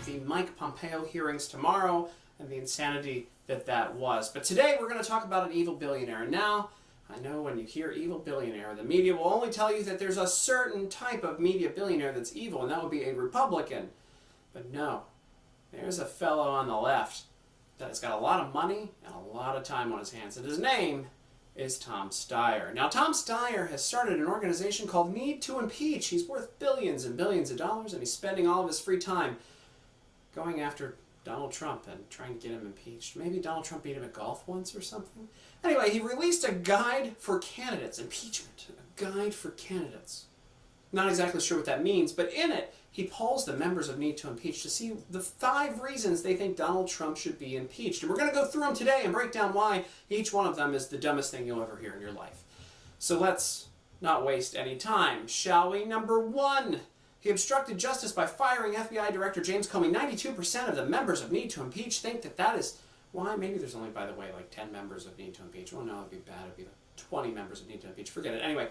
the Mike Pompeo hearings tomorrow and the insanity that was. But today we're going to talk about an evil billionaire. And now, I know when you hear evil billionaire, the media will only tell you that there's a certain type of media billionaire that's evil, and that would be a Republican. But no, there's a fellow on the left that has got a lot of money and a lot of time on his hands, and his name is Tom Steyer. Now, Tom Steyer has started an organization called Need to Impeach. He's worth billions and billions of dollars, and he's spending all of his free time going after Donald Trump and trying to get him impeached. Maybe Donald Trump beat him at golf once or something. Anyway, he released a guide for candidates, impeachment, a guide for candidates. Not exactly sure what that means, but in it, he polls the members of Need to Impeach to see the 5 reasons they think Donald Trump should be impeached. And we're going to go through them today and break down why each one of them is the dumbest thing you'll ever hear in your life. So let's not waste any time, shall we? Number 1, he obstructed justice by firing FBI Director James Comey. 92% of the members of Need to Impeach think that is why. Maybe there's only, by the way, like 10 members of Need to Impeach. Well, no, it'd be bad. It'd be like 20 members of Need to Impeach. Forget it. Anyway,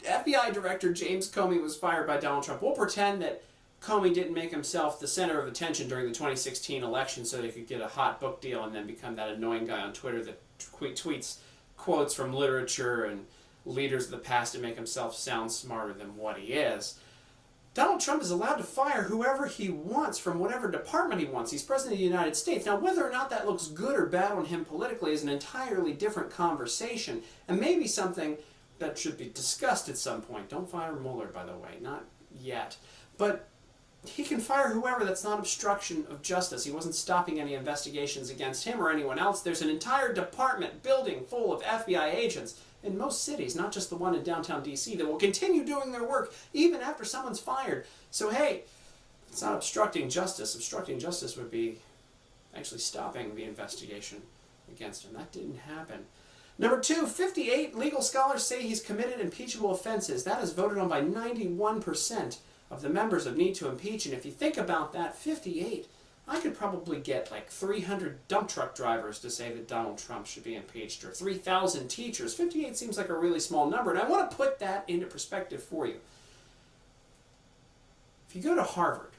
FBI Director James Comey was fired by Donald Trump. We'll pretend that Comey didn't make himself the center of attention during the 2016 election so they could get a hot book deal and then become that annoying guy on Twitter that tweets quotes from literature and leaders of the past to make himself sound smarter than what he is. Donald Trump is allowed to fire whoever he wants from whatever department he wants. He's president of the United States. Now, whether or not that looks good or bad on him politically is an entirely different conversation, and maybe something that should be discussed at some point. Don't fire Mueller, by the way. Not yet. But he can fire whoever. That's not obstruction of justice. He wasn't stopping any investigations against him or anyone else. There's an entire department building full of FBI agents in most cities, not just the one in downtown D.C., that will continue doing their work even after someone's fired. So, hey, it's not obstructing justice. Obstructing justice would be actually stopping the investigation against him. That didn't happen. Number 2, 58 legal scholars say he's committed impeachable offenses. That is voted on by 91% of the members of Need to Impeach. And if you think about that, 58, I could probably get like 300 dump truck drivers to say that Donald Trump should be impeached, or 3,000 teachers. 58 seems like a really small number, and I want to put that into perspective for you. If you go to Harvard,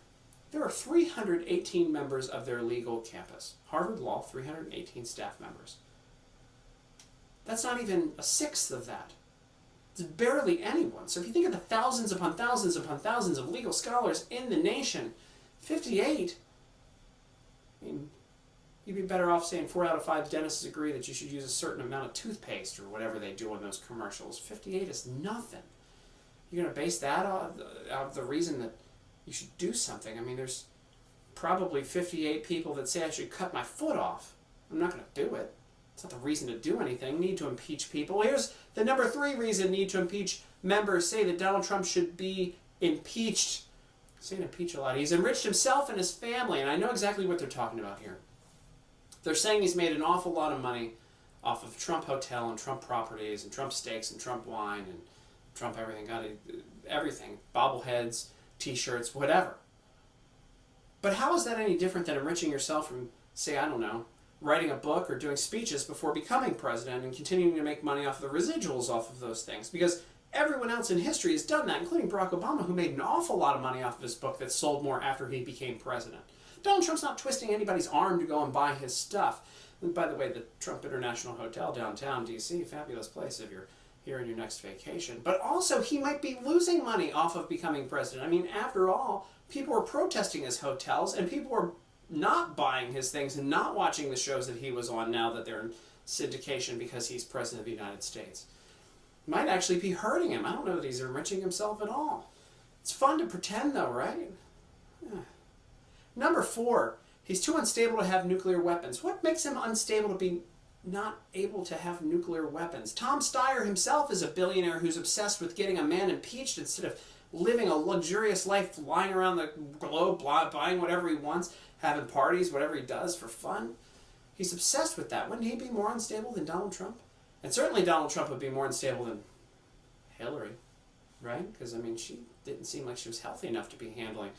there are 318 members of their legal campus. Harvard Law, 318 staff members. That's not even a sixth of that. It's barely anyone. So if you think of the thousands upon thousands upon thousands of legal scholars in the nation, 58, I mean, you'd be better off saying 4 out of 5 dentists agree that you should use a certain amount of toothpaste or whatever they do in those commercials. 58 is nothing. You're going to base that out of the reason that you should do something. I mean, there's probably 58 people that say I should cut my foot off. I'm not going to do it. It's not the reason to do anything. Need to impeach people. Here's the number 3 reason Need to Impeach members say that Donald Trump should be impeached. I'm saying impeach a lot. He's enriched himself and his family, and I know exactly what they're talking about here. They're saying he's made an awful lot of money off of Trump Hotel and Trump properties and Trump steaks and Trump wine and Trump everything. Everything. Bobbleheads, T-shirts, whatever. But how is that any different than enriching yourself from, say, I don't know, writing a book or doing speeches before becoming president and continuing to make money off of the residuals off of those things? Because everyone else in history has done that, including Barack Obama, who made an awful lot of money off of his book that sold more after he became president. Donald Trump's not twisting anybody's arm to go and buy his stuff. And by the way, the Trump International Hotel downtown D.C., fabulous place if you're here on your next vacation. But also, he might be losing money off of becoming president. I mean, after all, people are protesting his hotels, and people are not buying his things and not watching the shows that he was on now that they're in syndication because he's president of the United States. Might actually be hurting him. I don't know that he's enriching himself at all. It's fun to pretend though, right? Yeah. Number 4, he's too unstable to have nuclear weapons. What makes him unstable to be not able to have nuclear weapons? Tom Steyer himself is a billionaire who's obsessed with getting a man impeached instead of living a luxurious life, flying around the globe, buying whatever he wants, having parties, whatever he does for fun. He's obsessed with that. Wouldn't he be more unstable than Donald Trump? And certainly Donald Trump would be more unstable than Hillary, right? Because, I mean, she didn't seem like she was healthy enough to be handling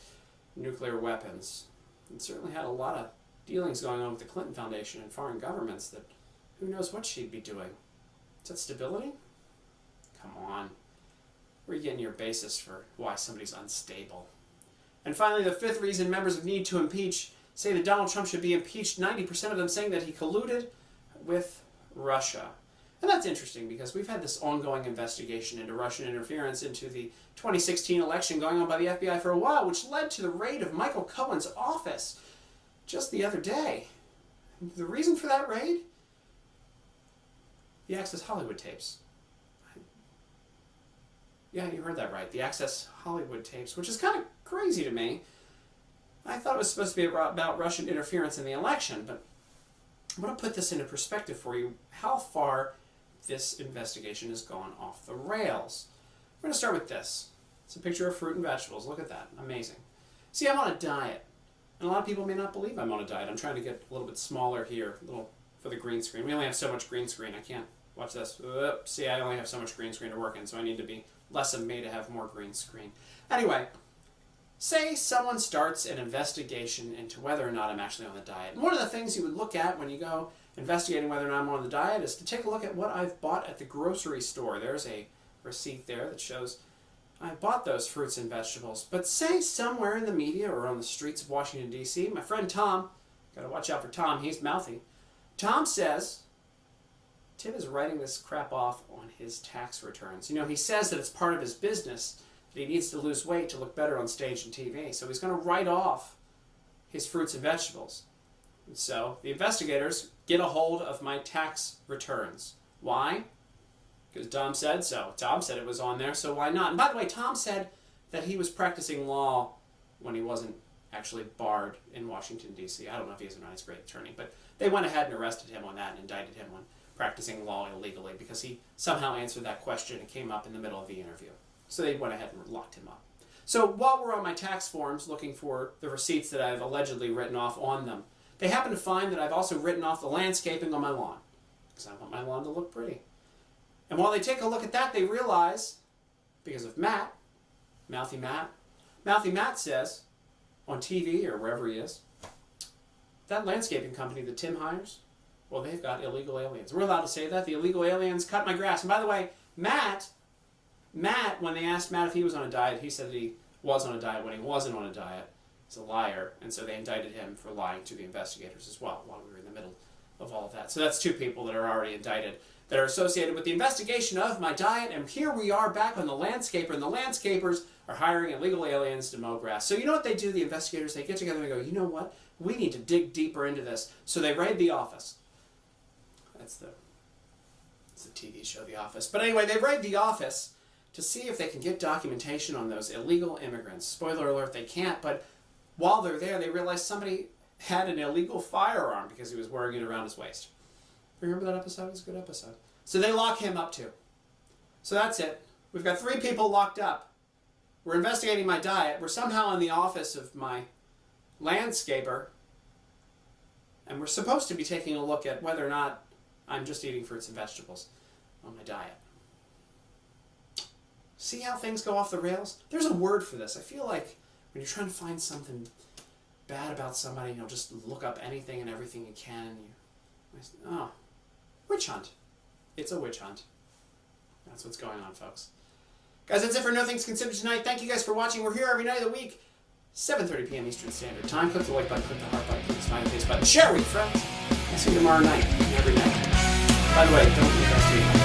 nuclear weapons. And certainly had a lot of dealings going on with the Clinton Foundation and foreign governments that who knows what she'd be doing. Is that stability? Come on. Where are you getting your basis for why somebody's unstable? And finally, the fifth reason members of Need to Impeach say that Donald Trump should be impeached, 90% of them saying that he colluded with Russia. And that's interesting because we've had this ongoing investigation into Russian interference into the 2016 election going on by the FBI for a while, which led to the raid of Michael Cohen's office just the other day. The reason for that raid? The Access Hollywood tapes. Yeah, you heard that right. The Access Hollywood tapes, which is kind of crazy to me. I thought it was supposed to be about Russian interference in the election, but I'm going to put this into perspective for you, how far this investigation has gone off the rails. We're going to start with this. It's a picture of fruit and vegetables. Look at that. Amazing. See, I'm on a diet. And a lot of people may not believe I'm on a diet. I'm trying to get a little bit smaller here, a little for the green screen. We only have so much green screen. I can't watch this. See, I only have so much green screen to work in, so I need to be less of me to have more green screen. Anyway, say someone starts an investigation into whether or not I'm actually on the diet. And one of the things you would look at when you go investigating whether or not I'm on the diet is to take a look at what I've bought at the grocery store. There's a receipt there that shows I bought those fruits and vegetables. But say somewhere in the media or on the streets of Washington, D.C., my friend Tom, got to watch out for Tom, he's mouthy. Tom says Tim is writing this crap off on his tax returns. You know, he says that it's part of his business, that he needs to lose weight to look better on stage and TV. So he's going to write off his fruits and vegetables. And so the investigators get a hold of my tax returns. Why? Because Tom said so. Tom said it was on there, so why not? And by the way, Tom said that he was practicing law when he wasn't actually barred in Washington, D.C. I don't know if he's a nice, great attorney, but they went ahead and arrested him on that and indicted him on practicing law illegally because he somehow answered that question and came up in the middle of the interview. So they went ahead and locked him up. So while we're on my tax forms looking for the receipts that I've allegedly written off on them, they happen to find that I've also written off the landscaping on my lawn because I want my lawn to look pretty. And while they take a look at that, they realize, because of Matt, Mouthy Matt says on TV or wherever he is, that landscaping company that Tim hires, well, they've got illegal aliens. We're allowed to say that. The illegal aliens cut my grass. And by the way, Matt, when they asked Matt if he was on a diet, he said that he was on a diet when he wasn't on a diet. He's a liar. And so they indicted him for lying to the investigators as well while we were in the middle of all of that. So that's two people that are already indicted that are associated with the investigation of my diet. And here we are back on the landscaper, and the landscapers are hiring illegal aliens to mow grass. So you know what they do, the investigators? They get together and go, you know what? We need to dig deeper into this. So they raid the office. It's the TV show, The Office. But anyway, they raid the office to see if they can get documentation on those illegal immigrants. Spoiler alert, they can't. But while they're there, they realize somebody had an illegal firearm because he was wearing it around his waist. Remember that episode? It was a good episode. So they lock him up too. So that's it. We've got 3 people locked up. We're investigating my diet. We're somehow in the office of my landscaper. And we're supposed to be taking a look at whether or not I'm just eating fruits and vegetables on my diet. See how things go off the rails? There's a word for this. I feel like when you're trying to find something bad about somebody, you'll just look up anything and everything you can. Witch hunt. It's a witch hunt. That's what's going on, folks. Guys, that's it for No Things Considered tonight. Thank you guys for watching. We're here every night of the week, 7:30 p.m. Eastern Standard Time. Click the like button, click the heart button, click the smiley face button. Share with friends. I'll see you tomorrow night and every night. By the way, don't investigate